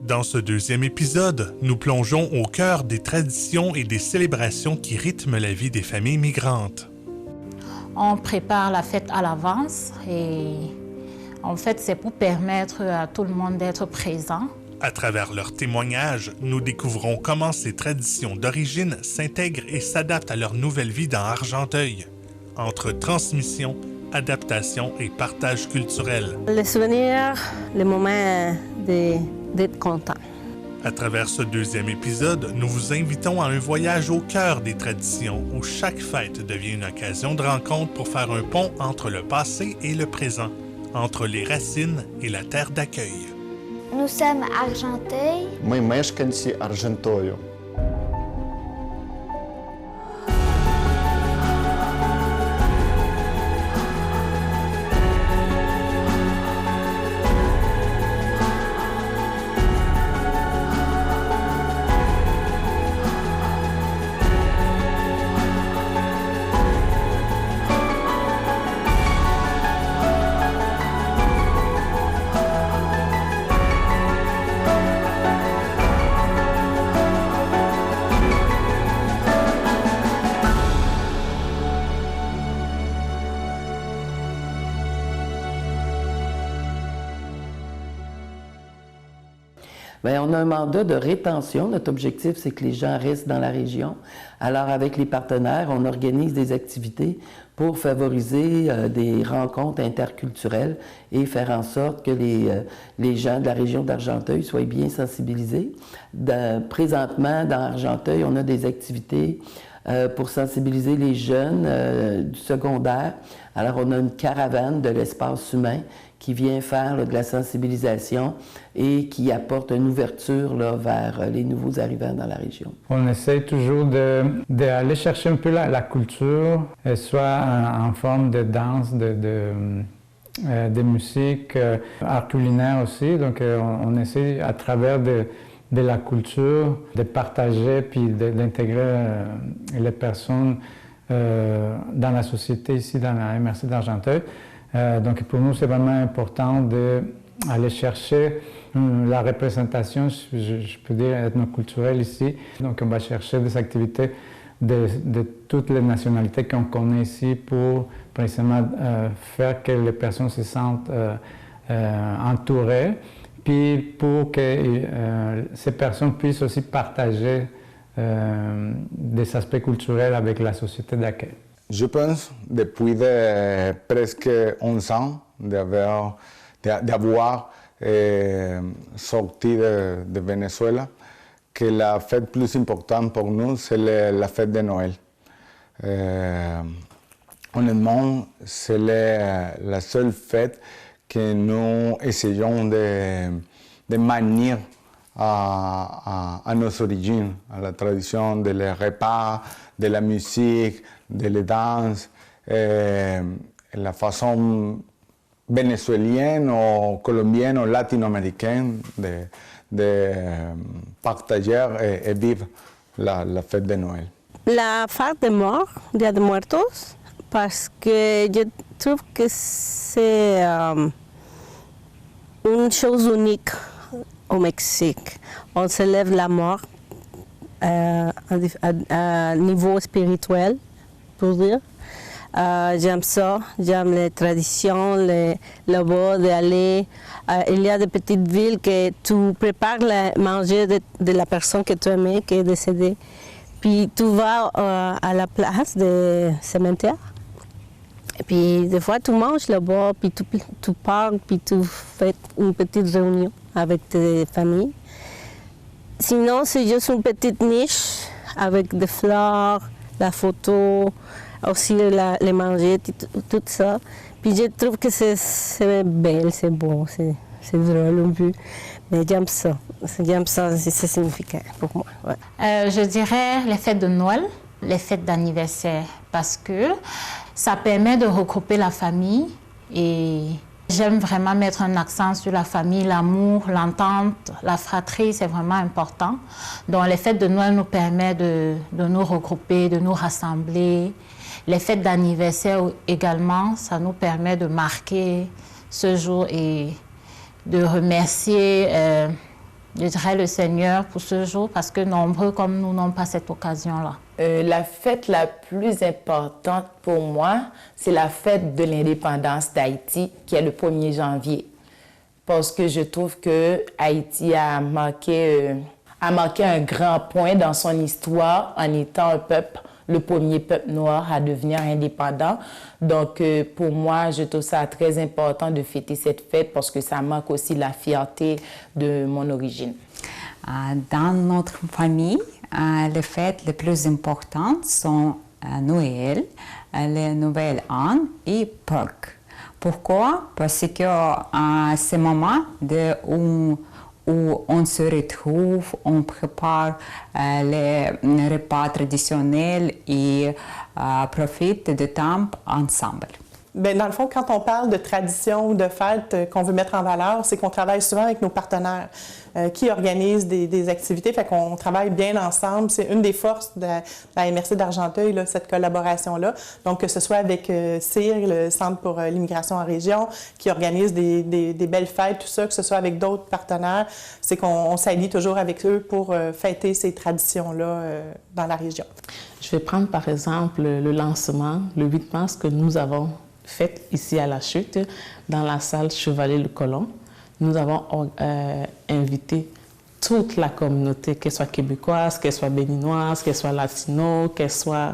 Dans ce deuxième épisode, nous plongeons au cœur des traditions et des célébrations qui rythment la vie des familles migrantes. On prépare la fête à l'avance et en fait, c'est pour permettre à tout le monde d'être présent. À travers leurs témoignages, nous découvrons comment ces traditions d'origine s'intègrent et s'adaptent à leur nouvelle vie dans Argenteuil, entre transmission, adaptation et partage culturel. Les souvenirs, les moments d'être content. À travers ce deuxième épisode, nous vous invitons à un voyage au cœur des traditions où chaque fête devient une occasion de rencontre pour faire un pont entre le passé et le présent, entre les racines et la terre d'accueil. Nous sommes à Argenteuil. Ми мешканці Аржентою. Bien, on a un mandat de rétention. Notre objectif, c'est que les gens restent dans la région. Alors, avec les partenaires, on organise des activités pour favoriser des rencontres interculturelles et faire en sorte que les gens de la région d'Argenteuil soient bien sensibilisés. Présentement, dans Argenteuil, on a des activités pour sensibiliser les jeunes du secondaire. Alors, on a une caravane de l'espace humain qui vient faire de la sensibilisation et qui apporte une ouverture vers les nouveaux arrivants dans la région. On essaie toujours d'aller chercher un peu la culture, soit en forme de danse, de musique, art culinaire aussi. Donc on essaie à travers de la culture de partager puis d'intégrer les personnes dans la société ici dans la MRC d'Argenteuil. Donc pour nous, c'est vraiment important d'aller chercher la représentation, je peux dire, ethnoculturelle ici. Donc on va chercher des activités de toutes les nationalités qu'on connaît ici pour précisément faire que les personnes se sentent entourées, puis pour que ces personnes puissent aussi partager des aspects culturels avec la société d'accueil. Je pense, depuis presque 11 ans, d'avoir sorti de Venezuela, que la fête plus importante pour nous, c'est la fête de Noël. Honnêtement, c'est la seule fête que nous essayons de maintenir à nos origines, à la tradition de les repas, de la musique, de la danse, la façon vénézuélienne ou colombienne ou latino-américaine de partager et vivre la fête de Noël. La fête de mort, Dia de Muertos, parce que je trouve que c'est une chose unique au Mexique. On célèbre la mort à niveau spirituel, pour dire. J'aime ça, j'aime les traditions, le beau d'aller. Il y a des petites villes que tu prépares le manger de la personne que tu aimais, qui est décédée. Puis tu vas à la place du cimetière. Et puis des fois tu manges là-bas, puis tu parles, puis tu fais une petite réunion avec tes familles. Sinon, c'est juste une petite niche avec des fleurs, la photo, aussi les manger, tout ça. Puis je trouve que c'est belle, c'est beau, c'est drôle un peu. Mais j'aime ça, c'est significatif pour moi. Ouais. Je dirais les fêtes de Noël, les fêtes d'anniversaire, parce que ça permet de regrouper la famille et j'aime vraiment mettre un accent sur la famille, l'amour, l'entente, la fratrie, c'est vraiment important. Donc les fêtes de Noël nous permettent de nous regrouper, de nous rassembler. Les fêtes d'anniversaire également, ça nous permet de marquer ce jour et de remercier je dirais, le Seigneur pour ce jour parce que nombreux comme nous n'ont pas cette occasion-là. La fête la plus importante pour moi, c'est la fête de l'indépendance d'Haïti qui est le 1er janvier. Parce que je trouve que Haïti a marqué un grand point dans son histoire en étant un peuple, le premier peuple noir à devenir indépendant. Donc, pour moi, je trouve ça très important de fêter cette fête parce que ça marque aussi la fierté de mon origine. Dans notre famille, les fêtes les plus importantes sont Noël, le Nouvel An et Pâques. Pourquoi? Parce qu'à ce moment où on se retrouve, on prépare les repas traditionnels et profite de temps ensemble. Bien, dans le fond, quand on parle de tradition ou de fête qu'on veut mettre en valeur, c'est qu'on travaille souvent avec nos partenaires qui organisent des activités. Fait qu'on travaille bien ensemble. C'est une des forces de la MRC d'Argenteuil, là, cette collaboration-là. Donc, que ce soit avec CIR, le Centre pour l'immigration en région, qui organise des belles fêtes, tout ça, que ce soit avec d'autres partenaires, c'est qu'on s'allie toujours avec eux pour fêter ces traditions-là dans la région. Je vais prendre par exemple le lancement, le 8 mars, que nous avons fait ici à La Chute, dans la salle Chevalier-le-Colon. Nous avons invité toute la communauté, qu'elle soit québécoise, qu'elle soit béninoise, qu'elle soit latino, qu'elle soit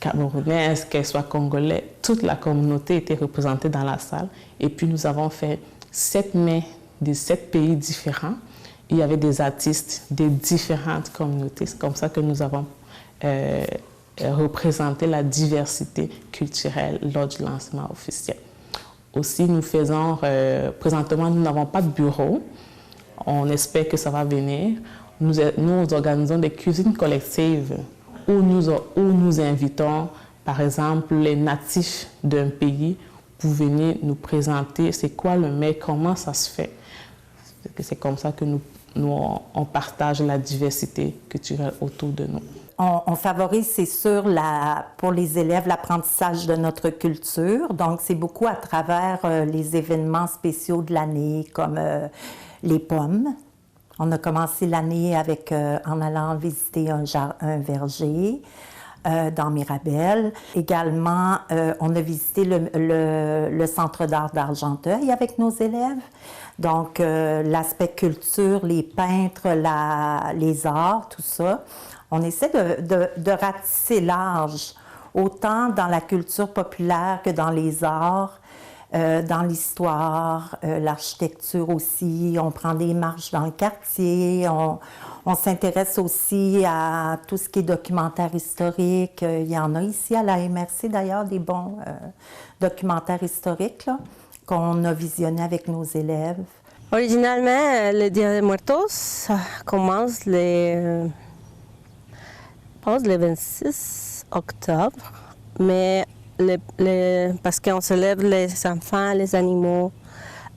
camerounaise, qu'elle soit congolais. Toute la communauté était représentée dans la salle. Et puis nous avons fait 7 mets de 7 pays différents. Il y avait des artistes des différentes communautés. C'est comme ça que nous avons représenté la diversité culturelle lors du lancement officiel. Aussi, nous faisons, présentement, nous n'avons pas de bureau. On espère que ça va venir. Nous organisons des cuisines collectives où nous invitons, par exemple, les natifs d'un pays pour venir nous présenter c'est quoi le mets, comment ça se fait. C'est comme ça que on partage la diversité culturelle autour de nous. On favorise, c'est sûr, pour les élèves, l'apprentissage de notre culture. Donc, c'est beaucoup à travers les événements spéciaux de l'année, comme les pommes. On a commencé l'année en allant visiter un verger dans Mirabel. Également, on a visité le Centre d'art d'Argenteuil avec nos élèves. Donc, l'aspect culture, les peintres, les arts, tout ça. On essaie de ratisser large, autant dans la culture populaire que dans les arts, dans l'histoire, l'architecture aussi. On prend des marches dans le quartier. On s'intéresse aussi à tout ce qui est documentaire historique. Il y en a ici à la MRC, d'ailleurs, des bons documentaires historiques là, qu'on a visionnés avec nos élèves. Originalement, le Dia de Muertos, ça commence le 26 octobre, mais parce qu'on célèbre les enfants, les animaux,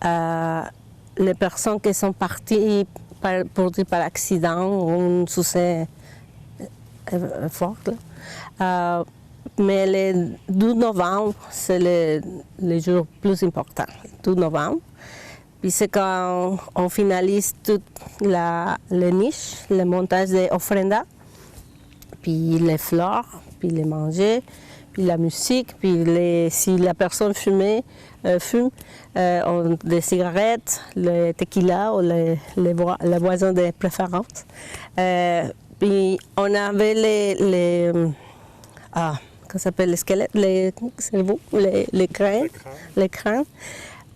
les personnes qui sont parties par accident ou un succès fort. Mais le 12 novembre, c'est le jour plus important, 12 novembre. Puis c'est quand on finalise toute les niches, le montage des offrendas, puis les fleurs, puis les manger, puis la musique, puis si la personne fume, des cigarettes, le tequila ou la boisson de préférence. Puis on avait comment ça s'appelle, les squelettes, les cerveaux, les crânes.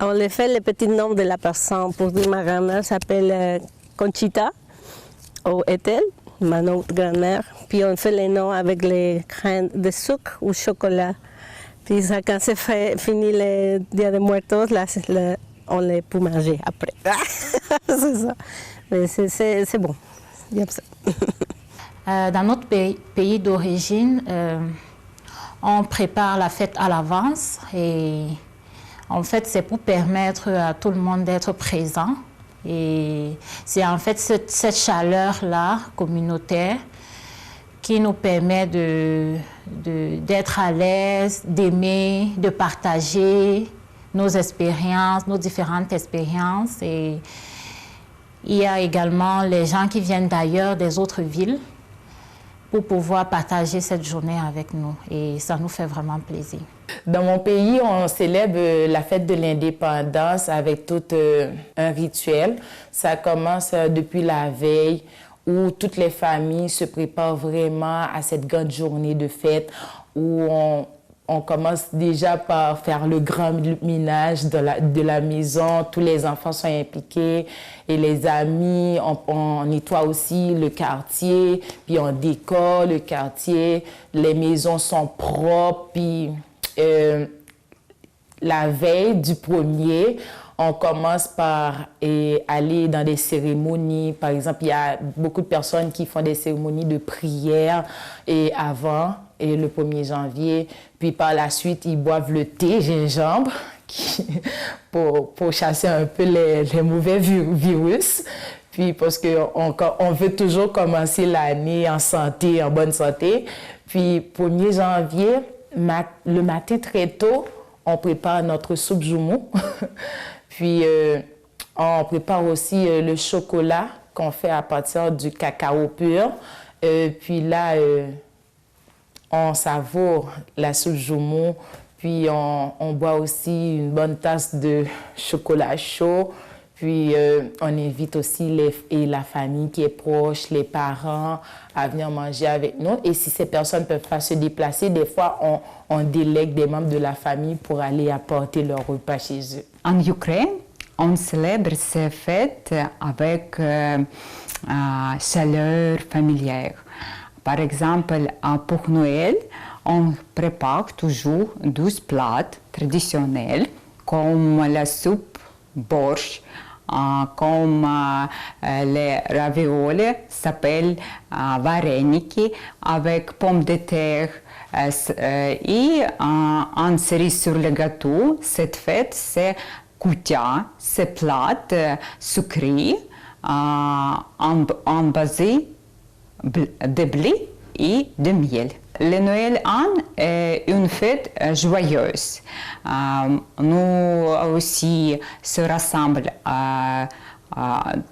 On les fait les petits noms de la personne. Pour dire, ma grand-mère s'appelle Conchita ou Ethel, ma grand-mère. Puis on fait les noms avec les crânes de sucre ou chocolat. Puis ça, quand c'est fini le Dia de Muertos, là, on les peut manger après. C'est ça. Mais c'est bon. J'aime ça. Dans notre pays d'origine, on prépare la fête à l'avance et en fait, c'est pour permettre à tout le monde d'être présent. Et c'est en fait cette chaleur-là communautaire qui nous permet d'être à l'aise, d'aimer, de partager, nos expériences, nos différentes expériences. Et Il y a également les gens qui viennent d'ailleurs, des autres villes, pour pouvoir partager cette journée avec nous. Et ça nous fait vraiment plaisir. Dans mon pays, on célèbre la fête de l'indépendance avec tout un rituel. Ça commence depuis la veille où toutes les familles se préparent vraiment à cette grande journée de fête où on commence déjà par faire le grand ménage de la maison. Tous les enfants sont impliqués et les amis. On nettoie aussi le quartier, puis on décore le quartier. Les maisons sont propres. Puis la veille du 1er, on commence par aller dans des cérémonies. Par exemple, il y a beaucoup de personnes qui font des cérémonies de prière avant le 1er janvier. Puis par la suite, ils boivent le thé gingembre pour chasser un peu les mauvais virus. Puis parce qu'on veut toujours commencer l'année en santé, en bonne santé. Puis 1er janvier, le matin très tôt, on prépare notre soupe joumou. Puis on prépare aussi le chocolat qu'on fait à partir du cacao pur. Puis là, on savoure la soupe joumou. Puis on boit aussi une bonne tasse de chocolat chaud. Puis on invite aussi la famille qui est proche, les parents, à venir manger avec nous. Et si ces personnes ne peuvent pas se déplacer, des fois, on délègue des membres de la famille pour aller apporter leur repas chez eux. En Ukraine, on célèbre ces fêtes avec chaleur familière. Par exemple, pour Noël, on prépare toujours 12 plats traditionnels comme la soupe borscht, comme les raviolis s'appellent vareniki avec pommes de terre et en cerise sur le gâteau. Cette fête, c'est kutia, c'est plat sucré en basé de blé et de miel. Le Noël est une fête joyeuse. Nous aussi se rassemblent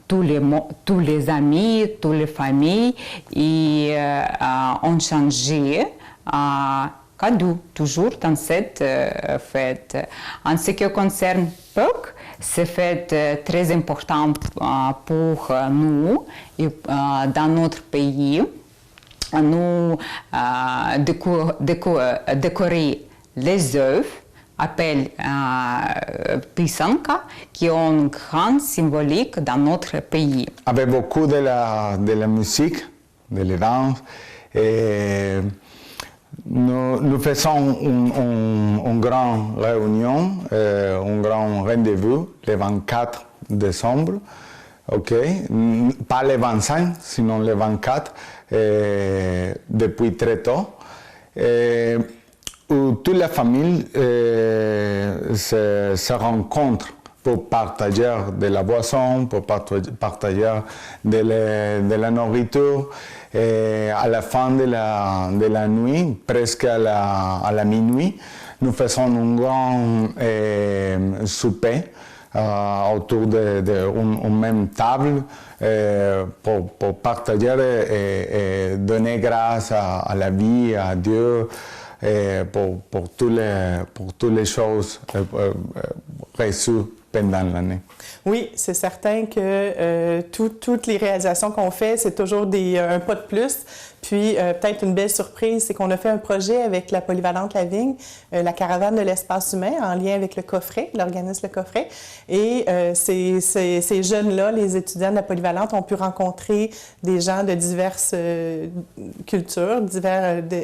tous les amis, toutes les familles et on change cadeaux toujours dans cette fête. En ce qui concerne Pâques, c'est fête très importante pour nous et dans notre pays. Nous décorer les œufs, appelés pisanka, qui ont une grande symbolique dans notre pays. Avec beaucoup de la musique, de la danse, et nous faisons une grande réunion, un grand rendez-vous le 24 décembre. Okay. Pas le 25, sinon le 24, depuis très tôt, où toute la famille se rencontre pour partager de la boisson, pour partager de la nourriture. Et à la fin de la nuit, presque à la minuit, nous faisons un grand souper autour d'une même table pour partager et donner grâce à la vie, à Dieu, pour toutes les choses reçues pendant l'année. Oui, c'est certain que toutes les réalisations qu'on fait, c'est toujours un pas de plus. Puis, peut-être une belle surprise, c'est qu'on a fait un projet avec la Polyvalente La Vigne, la caravane de l'espace humain, en lien avec le coffret, l'organisme Le Coffret. Et ces jeunes-là, les étudiants de la Polyvalente, ont pu rencontrer des gens de diverses cultures,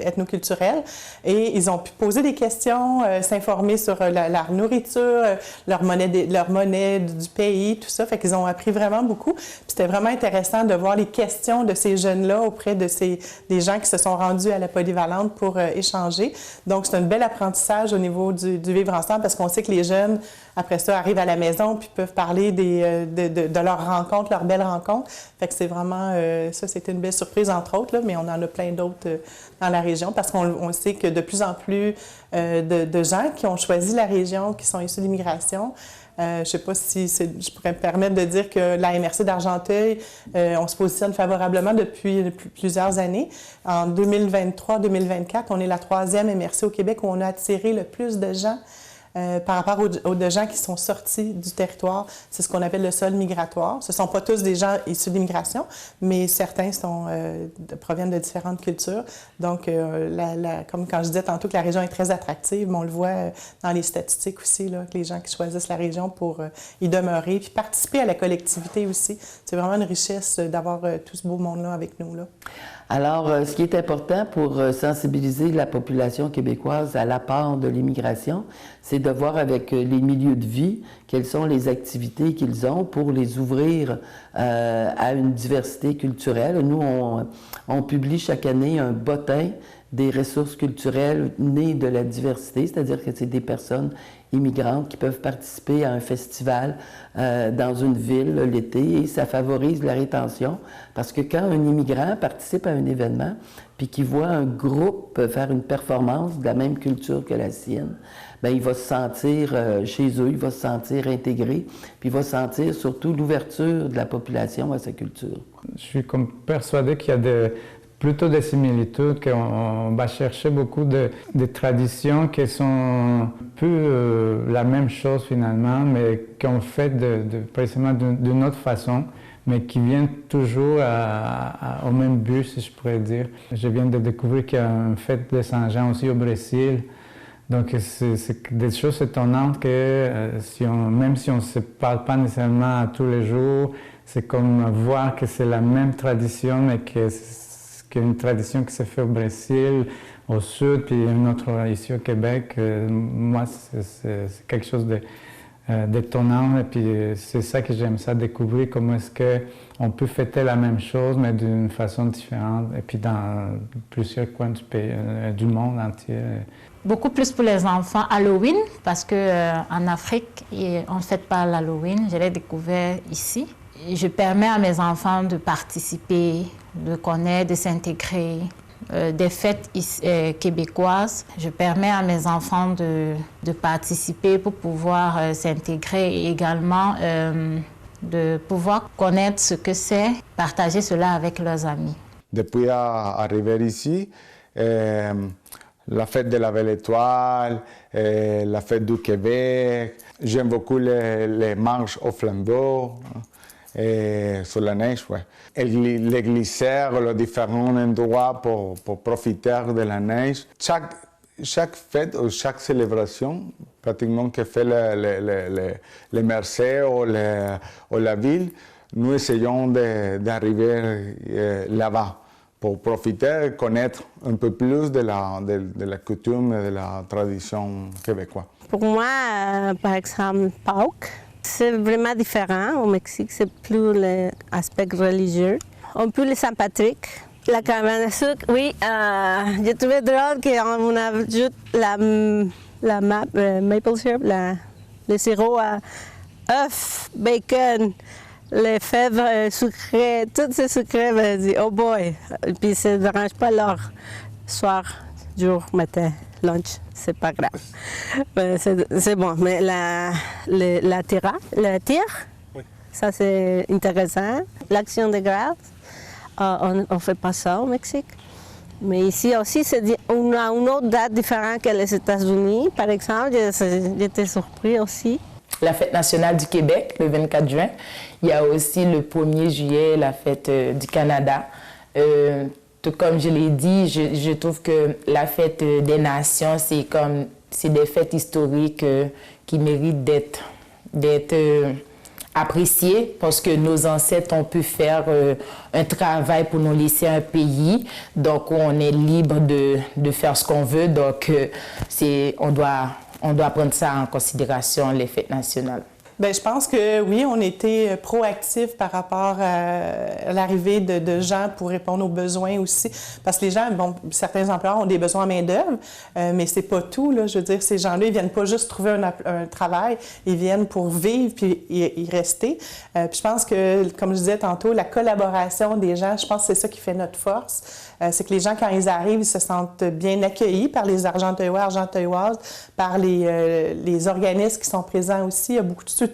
ethnoculturelles. Et ils ont pu poser des questions, s'informer sur leur nourriture, leur monnaie du pays, tout ça. Fait qu'ils ont appris vraiment beaucoup. Puis c'était vraiment intéressant de voir les questions de ces jeunes-là auprès de des gens qui se sont rendus à la Polyvalente pour échanger. Donc, c'est un bel apprentissage au niveau du vivre ensemble parce qu'on sait que les jeunes, après ça, arrivent à la maison puis peuvent parler de leurs rencontres, leurs belles rencontres. Fait que c'est vraiment, ça, c'était une belle surprise, entre autres, là, mais on en a plein d'autres dans la région parce qu'on sait que de plus en plus de gens qui ont choisi la région, qui sont issus d'immigration, Je ne sais pas si je pourrais me permettre de dire que la MRC d'Argenteuil, on se positionne favorablement depuis plusieurs années. En 2023-2024, on est la 3e MRC au Québec où on a attiré le plus de gens par rapport aux gens qui sont sortis du territoire. C'est ce qu'on appelle le sol migratoire. Ce ne sont pas tous des gens issus de l'immigration, mais certains proviennent de différentes cultures. Donc, comme quand je disais tantôt que la région est très attractive, on le voit dans les statistiques aussi, là, que les gens qui choisissent la région pour y demeurer, puis participer à la collectivité aussi. C'est vraiment une richesse d'avoir tout ce beau monde-là avec nous, là. Alors, ce qui est important pour sensibiliser la population québécoise à l'apport de l'immigration, c'est de voir avec les milieux de vie quelles sont les activités qu'ils ont pour les ouvrir à une diversité culturelle. Nous, on publie chaque année un bottin des ressources culturelles nées de la diversité, c'est-à-dire que c'est des personnes immigrantes qui peuvent participer à un festival dans une ville l'été et ça favorise la rétention parce que quand un immigrant participe à un événement puis qu'il voit un groupe faire une performance de la même culture que la sienne, bien, il va se sentir chez eux, il va se sentir intégré, puis il va sentir surtout l'ouverture de la population à sa culture. Je suis comme persuadé qu'il y a plutôt des similitudes, qu'on va chercher beaucoup de traditions qui sont un peu la même chose finalement, mais qu'on fait précisément d'une autre façon, mais qui viennent toujours au même but, si je pourrais dire. Je viens de découvrir qu'il y a une fête de Saint-Jean aussi au Brésil. Donc, c'est des choses étonnantes que même si on ne se parle pas nécessairement tous les jours, c'est comme voir que c'est la même tradition, mais qu'une tradition qui se fait au Brésil, au sud, puis une autre ici au Québec. Moi, c'est quelque chose d'étonnant. Et puis, c'est ça que j'aime ça, découvrir comment est-ce qu'on peut fêter la même chose, mais d'une façon différente, et puis dans plusieurs coins du monde entier. Beaucoup plus pour les enfants Halloween, parce qu'en Afrique, on ne fête pas l'Halloween. Je l'ai découvert ici. Je permets à mes enfants de participer, de connaître, de s'intégrer. Des fêtes québécoises, je permets à mes enfants de participer pour pouvoir s'intégrer et également de pouvoir connaître ce que c'est, partager cela avec leurs amis. Depuis arriver ici, la fête de la Belle Étoile, la fête du Québec, j'aime beaucoup les marches au flambeau. Sur la neige, ouais. Et les glissaires, les différents endroits pour profiter de la neige. Chaque fête ou chaque célébration, pratiquement que fait les MRC ou la ville, nous essayons d'arriver là-bas pour profiter et connaître un peu plus de la coutume et de la tradition québécoise. Pour moi, par exemple, Pâques, c'est vraiment différent. Au Mexique, c'est plus l'aspect religieux. Un peu le Saint-Patrick. La cabane à sucre, oui. J'ai trouvé drôle qu'on ajoute la maple syrup, le sirop à œufs, bacon, les fèves sucrées, tout ce sucré, je dis, oh boy. Et puis ça ne dérange pas l'heure, soir, jour, matin. Lunch, c'est pas grave. C'est bon, mais la tire, oui. Ça c'est intéressant. L'action de grâce, on ne fait pas ça au Mexique. Mais ici aussi, on a une autre date différente que les États-Unis. Par exemple, j'étais surpris aussi. La fête nationale du Québec, le 24 juin. Il y a aussi le 1er juillet, la fête du Canada. Tout comme je l'ai dit, je trouve que la fête des nations, c'est des fêtes historiques qui méritent d'être appréciées parce que nos ancêtres ont pu faire un travail pour nous laisser un pays. Donc, on est libre de faire ce qu'on veut. Donc, on doit prendre ça en considération, les fêtes nationales. Bien, je pense que oui, on était proactifs par rapport à l'arrivée de gens pour répondre aux besoins aussi. Parce que les gens, bon, certains employeurs ont des besoins en main-d'œuvre, mais c'est pas tout, là. Je veux dire, ces gens-là, ils viennent pas juste trouver un travail, ils viennent pour vivre puis y rester. Puis je pense que, comme je disais tantôt, la collaboration des gens, je pense que c'est ça qui fait notre force. C'est que les gens, quand ils arrivent, ils se sentent bien accueillis par les Argenteuillois, Argenteuilloises, par les organismes qui sont présents aussi. Il y a beaucoup de soutien.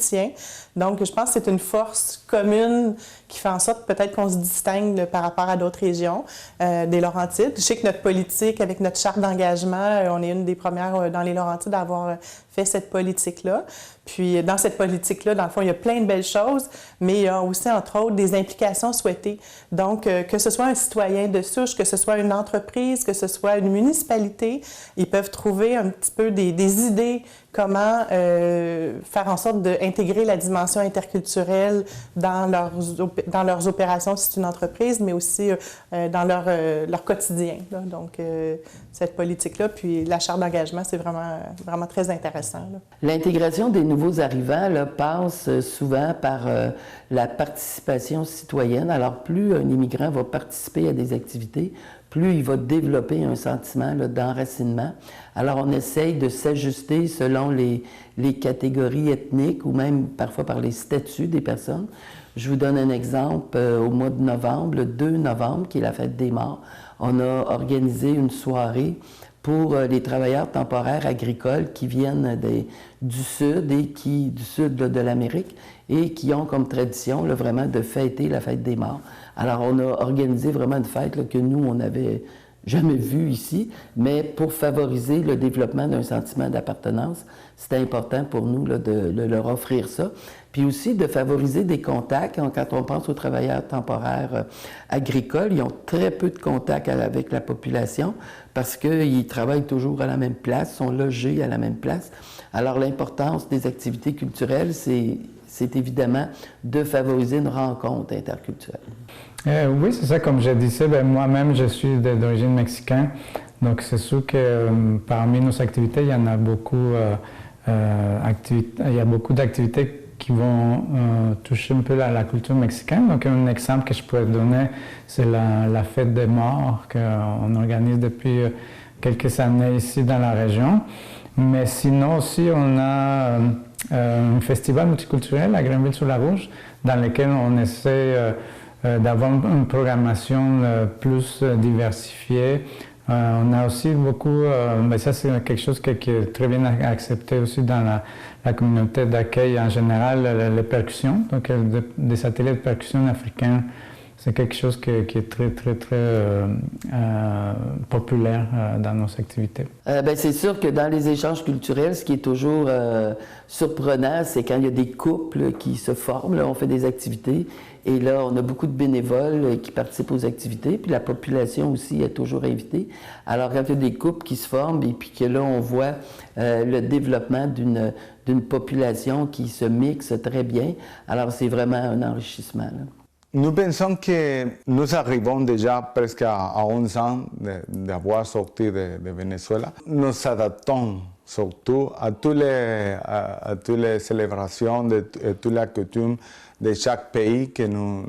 Donc, je pense que c'est une force commune qui fait en sorte peut-être qu'on se distingue par rapport à d'autres régions des Laurentides. Je sais que notre politique, avec notre charte d'engagement, on est une des premières dans les Laurentides à avoir fait cette politique-là. Puis, dans cette politique-là, dans le fond, il y a plein de belles choses, mais il y a aussi, entre autres, des implications souhaitées. Donc, que ce soit un citoyen de souche, que ce soit une entreprise, que ce soit une municipalité, ils peuvent trouver un petit peu des idées comment faire en sorte d'intégrer la dimension interculturelle dans leurs opérations si c'est une entreprise, mais aussi dans leur quotidien. Là. Donc, cette politique-là, puis la charte d'engagement, c'est vraiment très intéressant. L'intégration des nouveaux arrivants là, passe souvent par la participation citoyenne. Alors, plus un immigrant va participer à des activités, plus il va développer un sentiment d'enracinement. Alors, on essaye de s'ajuster selon les catégories ethniques ou même parfois par les statuts des personnes. Je vous donne un exemple. Au mois de novembre, le 2 novembre, qui est la fête des morts, on a organisé une soirée pour les travailleurs temporaires agricoles qui viennent du Sud et du Sud de l'Amérique et qui ont comme tradition là, vraiment de fêter la fête des morts. Alors, on a organisé vraiment une fête là, que nous, on n'avait jamais vue ici, mais pour favoriser le développement d'un sentiment d'appartenance, c'était important pour nous là, de leur offrir ça. Puis aussi de favoriser des contacts. Quand on pense aux travailleurs temporaires agricoles, ils ont très peu de contacts avec la population parce qu'ils travaillent toujours à la même place, sont logés à la même place. Alors, l'importance des activités culturelles, c'est évidemment de favoriser une rencontre interculturelle. Oui, c'est ça. Comme je disais, moi-même, je suis d'origine mexicaine. Donc, c'est sûr que parmi nos activités, il y en a beaucoup, il y a beaucoup d'activités qui vont toucher un peu la culture mexicaine. Donc, un exemple que je pourrais donner, c'est la fête des morts qu'on organise depuis quelques années ici dans la région. Mais sinon aussi, on a un festival multiculturel à Grenville-sur-la-Rouge dans lequel on essaie d'avoir une programmation plus diversifiée. On a aussi beaucoup, mais ça c'est quelque chose qui est très bien accepté aussi dans la communauté d'accueil en général, les percussions, donc des ateliers de percussion africains. C'est quelque chose qui est très populaire dans nos activités. C'est sûr que dans les échanges culturels, ce qui est toujours surprenant, c'est quand il y a des couples qui se forment. Là, on fait des activités et là, on a beaucoup de bénévoles qui participent aux activités. Puis la population aussi est toujours invitée. Alors, quand il y a des couples qui se forment et puis que là, on voit le développement d'une population qui se mixe très bien, alors c'est vraiment un enrichissement. Là. Nous pensons que nous arrivons déjà presque à 11 ans d'avoir sorti de Venezuela. Nous adaptons surtout à toutes les célébrations, à toutes les coutumes de chaque pays que nous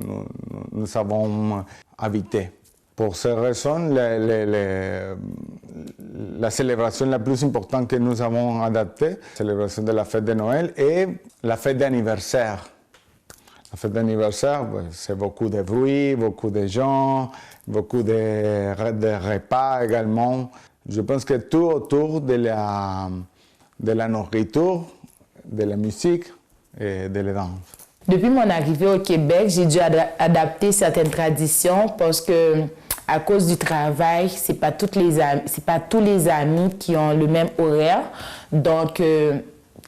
avons habité. Pour ces raisons, la célébration la plus importante que nous avons adaptée, la célébration de la fête de Noël et la fête d'anniversaire. La fête d'anniversaire, c'est beaucoup de bruit, beaucoup de gens, beaucoup de repas également. Je pense que tout autour de la nourriture, de la musique et de la danse. Depuis mon arrivée au Québec, j'ai dû adapter certaines traditions parce que à cause du travail, c'est pas tous les amis qui ont le même horaire. Donc,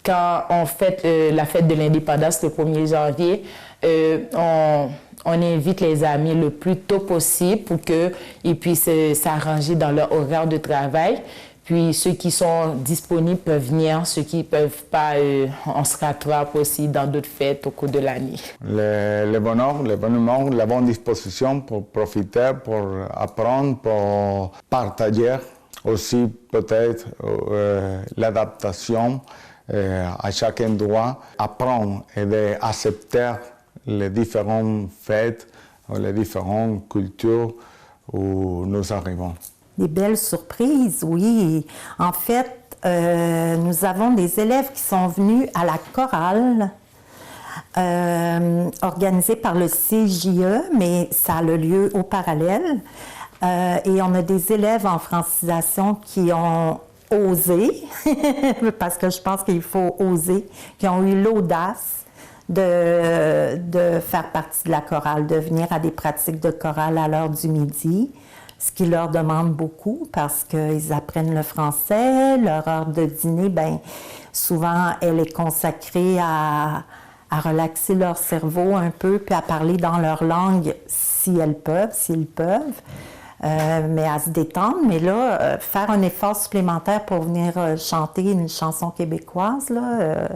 quand on fête la fête de l'indépendance le 1er janvier, on invite les amis le plus tôt possible pour qu'ils puissent s'arranger dans leur horaire de travail. Puis ceux qui sont disponibles peuvent venir, ceux qui ne peuvent pas, on se rattrape aussi dans d'autres fêtes au cours de l'année. Le bonheur, le bon humeur, la bonne disposition pour profiter, pour apprendre, pour partager. Aussi peut-être l'adaptation à chaque endroit, apprendre et d'accepter les différentes fêtes, les différentes cultures où nous arrivons. Des belles surprises, oui. En fait, nous avons des élèves qui sont venus à la chorale organisée par le CJE, mais ça a le lieu au parallèle. Et on a des élèves en francisation qui ont osé, parce que je pense qu'il faut oser, qui ont eu l'audace de faire partie de la chorale, de venir à des pratiques de chorale à l'heure du midi, ce qui leur demande beaucoup parce qu'ils apprennent le français. Leur heure de dîner, bien, souvent, elle est consacrée à relaxer leur cerveau un peu, puis à parler dans leur langue si elles peuvent, s'ils peuvent. Mais à se détendre. Mais là, faire un effort supplémentaire pour venir chanter une chanson québécoise, là,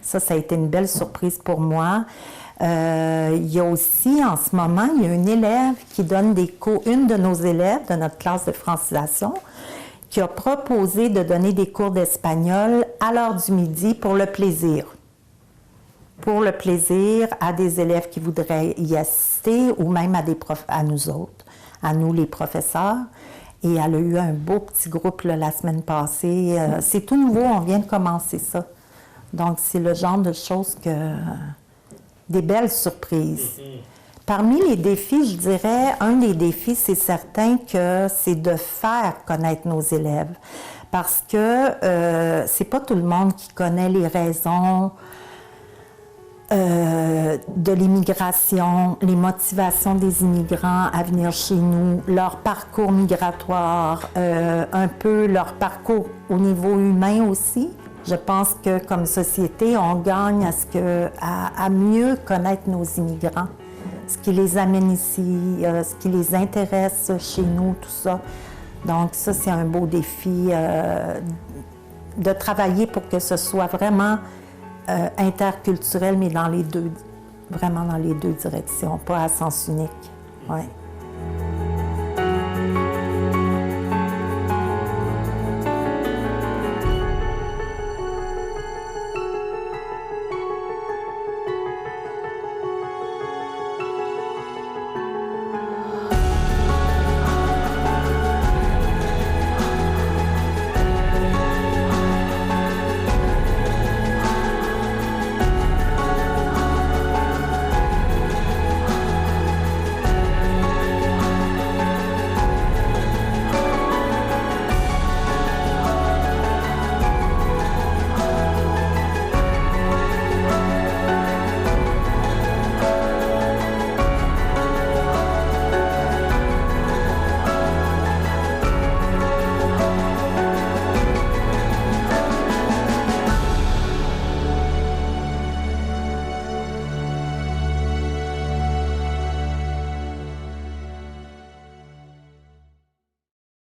ça a été une belle surprise pour moi. Il y a aussi, en ce moment, il y a une élève qui donne des cours, une de nos élèves de notre classe de francisation, qui a proposé de donner des cours d'espagnol à l'heure du midi pour le plaisir. Pour le plaisir à des élèves qui voudraient y assister ou même à nous autres, à nous les professeurs. Et elle a eu un beau petit groupe là, la semaine passée. C'est tout nouveau, on vient de commencer ça. Donc, c'est le genre de choses des belles surprises. Parmi les défis, je dirais, un des défis, c'est certain que c'est de faire connaître nos élèves. Parce que c'est pas tout le monde qui connaît les raisons de l'immigration, les motivations des immigrants à venir chez nous, leur parcours migratoire, un peu leur parcours au niveau humain aussi. Je pense que comme société, on gagne à mieux connaître nos immigrants, ce qui les amène ici, ce qui les intéresse chez nous, tout ça. Donc ça, c'est un beau défi de travailler pour que ce soit vraiment interculturel, mais vraiment dans les deux directions, pas à sens unique. Ouais.